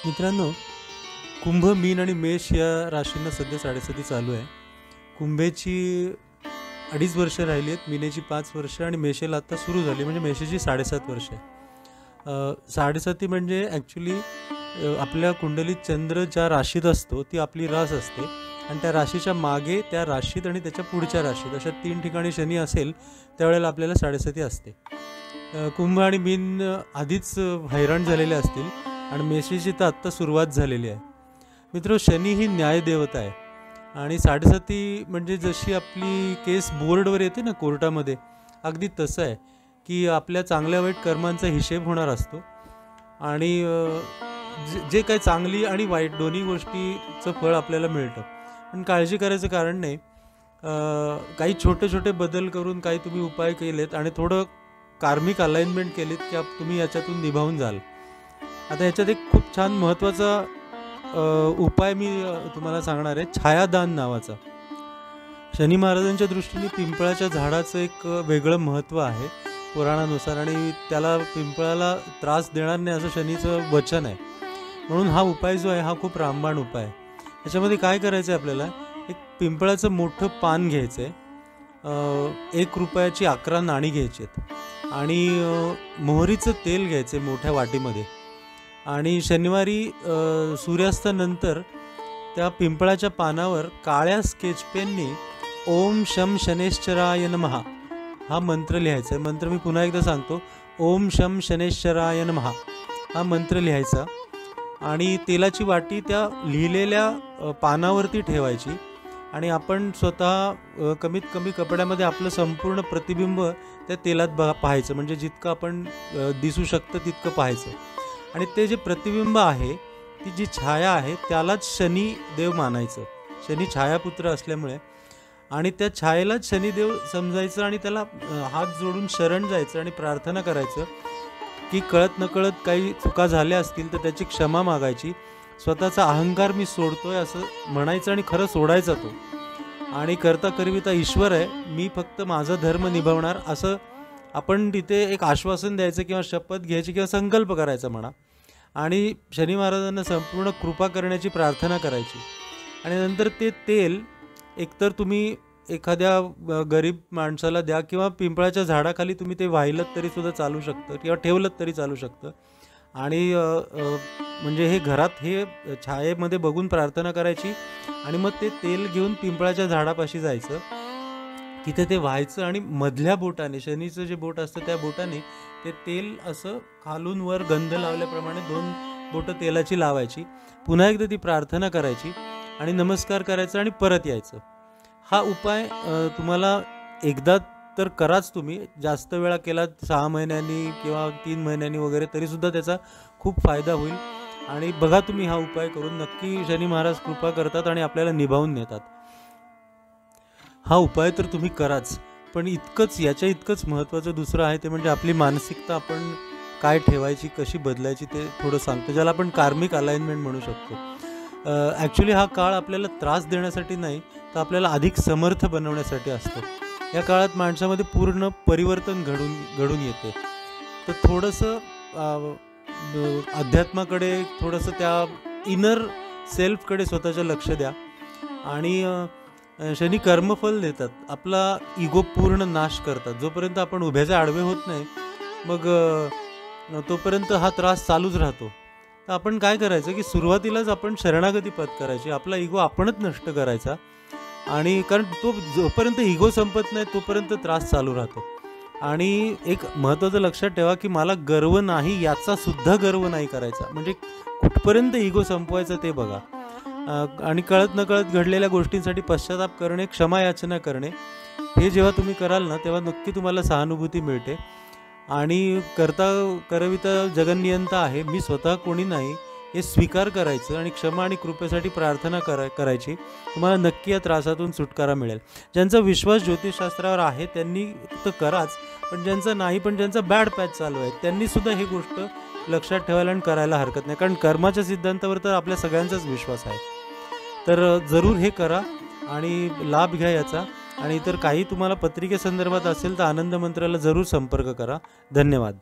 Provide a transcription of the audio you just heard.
मित्रांनो, कुंभ, मीन आणि मेष या राशींना सध्या साडेसाती चालू आहे. कुंभेची 2.5 वर्ष राहिली आहेत, मीनेची 5 वर्ष आणि मेषेला आत्ता सुरू झाली, म्हणजे मेषेची 7.5 वर्ष आहे. साडेसाती म्हणजे ॲक्च्युली आपल्या कुंडलीत चंद्र ज्या राशीत असतो ती आपली रास असते आणि त्या राशीच्या मागे त्या राशीत आणि त्याच्या पुढच्या राशीत अशा 3 ठिकाणी शनी असेल त्यावेळेला आपल्याला साडेसाती असते. कुंभ आणि मीन आधीच हैराण झालेले असतील आणि मेषेची तर आत्ता सुरुवात झालेली आहे. मित्र, शनी ही न्यायदेवता आहे आणि साडेसाती म्हणजे जशी आपली केस बोर्डवर येते ना कोर्टामध्ये, अगदी तसं आहे की आपल्या चांगल्या वाईट कर्मांचा हिशेब होणार असतो आणि जे काही चांगली आणि वाईट दोन्ही गोष्टीचं फळ आपल्याला मिळतं. पण काळजी करायचं कारण नाही. काही छोटे छोटे बदल करून काही तुम्ही उपाय केलेत आणि थोडं कार्मिक अलाइनमेंट केलीत की तुम्ही याच्यातून निभावून जाल. आता याच्यात एक खूप छान महत्त्वाचा उपाय मी तुम्हाला सांगणार आहे, छायादान नावाचा. शनी महाराजांच्या दृष्टीने पिंपळाच्या झाडाचं एक वेगळं महत्त्व आहे पुराणानुसार आणि त्याला पिंपळाला त्रास देणार नाही असं शनीचं वचन आहे. म्हणून हा उपाय जो आहे हा खूप रामबाण उपाय आहे. याच्यामध्ये काय करायचं आहे, आपल्याला एक पिंपळाचं मोठं पान घ्यायचं आहे, 1 रुपयाची 11 नाणी घ्यायची आहेत आणि मोहरीचं तेल घ्यायचं आहे मोठ्या वाटीमध्ये आणि शनिवारी सूर्यास्तानंतर त्या पिंपळाच्या पानावर काळ्या स्केचपेनने ओम शम शनेश्चराय नमः हा मंत्र लिहायचा आहे. मंत्र मी पुन्हा एकदा सांगतो, ओम शम शनेश्चराय नमः हा मंत्र लिहायचा आणि तेलाची वाटी त्या लिहिलेल्या पानावरती ठेवायची आणि आपण स्वतः कमीत कमी कपड्यामध्ये आपलं संपूर्ण प्रतिबिंब त्या तेलात पाहायचं, म्हणजे जितकं आपण दिसू शकतं तितकं पाहायचं. आणि ते जे प्रतिबिंब आहे, ती जी छाया आहे, त्यालाच शनी देव मानायचं. शनी छायापुत्र असल्यामुळे आणि त्या छायेलाच शनिदेव समजायचं आणि त्याला हात जोडून शरण जायचं आणि प्रार्थना करायचं की कळत नकळत काही चुका झाल्या असतील तर त्याची क्षमा मागायची. स्वतःचा अहंकार मी सोडतोय असं म्हणायचं आणि खरं सोडायचा तो. आणि करता करविता ईश्वर आहे, मी फक्त माझा धर्म निभावणार असं आपण तिथे एक आश्वासन द्यायचं किंवा शपथ घ्यायची किंवा संकल्प करायचा म्हणा आणि शनी महाराजांना संपूर्ण कृपा करण्याची प्रार्थना करायची. आणि नंतर ते तेल एकतर तुम्ही एखाद्या गरीब माणसाला द्या किंवा पिंपळाच्या झाडाखाली तुम्ही ते वाहिलं तरीसुद्धा चालू शकतं किंवा ठेवलं तरी चालू शकतं. आणि म्हणजे हे घरात हे छायेमध्ये बघून प्रार्थना करायची आणि मग ते तेल घेऊन पिंपळाच्या झाडापाशी जायचं, तिथे ते व्हायचं आणि मधल्या बोटाने, शनीचं जे बोट असतं त्या बोटाने ते तेल असं खालून वर गंध लावल्याप्रमाणे 2 बोटं तेलाची लावायची. पुन्हा एकदा ती प्रार्थना करायची आणि नमस्कार करायचा आणि परत यायचं. हा उपाय तुम्हाला एकदा तर कराच, तुम्ही जास्त वेळा केला 6 महिन्यांनी किंवा 3 महिन्यांनी वगैरे तरीसुद्धा त्याचा खूप फायदा होईल. आणि बघा तुम्ही हा उपाय करून, नक्की शनी महाराज कृपा करतात आणि आपल्याला निभावून नेतात. हा उपाय तर तुम्ही कराच, पण याच्या इतकंच महत्त्वाचं दुसरं आहे, ते म्हणजे आपली मानसिकता आपण काय ठेवायची, कशी बदलायची ते थोडं सांगतो, ज्याला आपण कार्मिक अलाइनमेंट म्हणू शकतो. ॲक्च्युली हा काळ आपल्याला त्रास देण्यासाठी नाही तर आपल्याला अधिक समर्थ बनवण्यासाठी असतो. या काळात माणसामध्ये पूर्ण परिवर्तन घडून येते. तर थोडंसं अध्यात्माकडे, थोडंसं त्या इनर सेल्फकडे स्वतःचं लक्ष द्या. आणि शनी कर्मफल देतात, आपला इगो पूर्ण नाश करतात. जोपर्यंत आपण उभ्याचे आडवे होत नाही मग तोपर्यंत हा त्रास चालूच राहतो. तर आपण काय करायचं की सुरुवातीलाच आपण शरणागती पत्करायची, आपला इगो आपणच नष्ट करायचा. आणि कारण तो जोपर्यंत इगो संपत नाही तोपर्यंत त्रास चालू राहतो. आणि एक महत्त्वाचं लक्षात ठेवा की मला गर्व नाही याचा सुद्धा गर्व नाही करायचा, म्हणजे कुठपर्यंत इगो संपवायचं ते बघा. आणि कळत नकळत घडलेल्या गोष्टींसाठी पश्चाताप करणे, क्षमा याचना करणे, हे जेव्हा तुम्ही कराल ना तेव्हा नक्की तुम्हाला सहानुभूती मिळते. आणि करता करविता जगन्नियंता आहे, मी स्वतः कोणी नाही हे स्वीकार करायचं आणि क्षमा आणि कृपेसाठी प्रार्थना करायची. तुम्हाला नक्की या त्रासातून सुटकारा मिळेल. ज्यांचा विश्वास ज्योतिषशास्त्रावर आहे त्यांनी तर कराच, पण ज्यांचा नाही, पण ज्यांचा बॅड पॅच चालू आहे त्यांनीसुद्धा ही गोष्ट लक्षात ठेवायला आणि करायला हरकत नाही, कारण कर्माच्या सिद्धांतावर तर आपल्या सगळ्यांचाच विश्वास आहे. तर जरूर हे करा आणि लाभ घ्या याचा. आणि इतर काही तुम्हाला पत्रिकेसंदर्भात असेल तर आनंद मंत्राला जरूर संपर्क करा. धन्यवाद.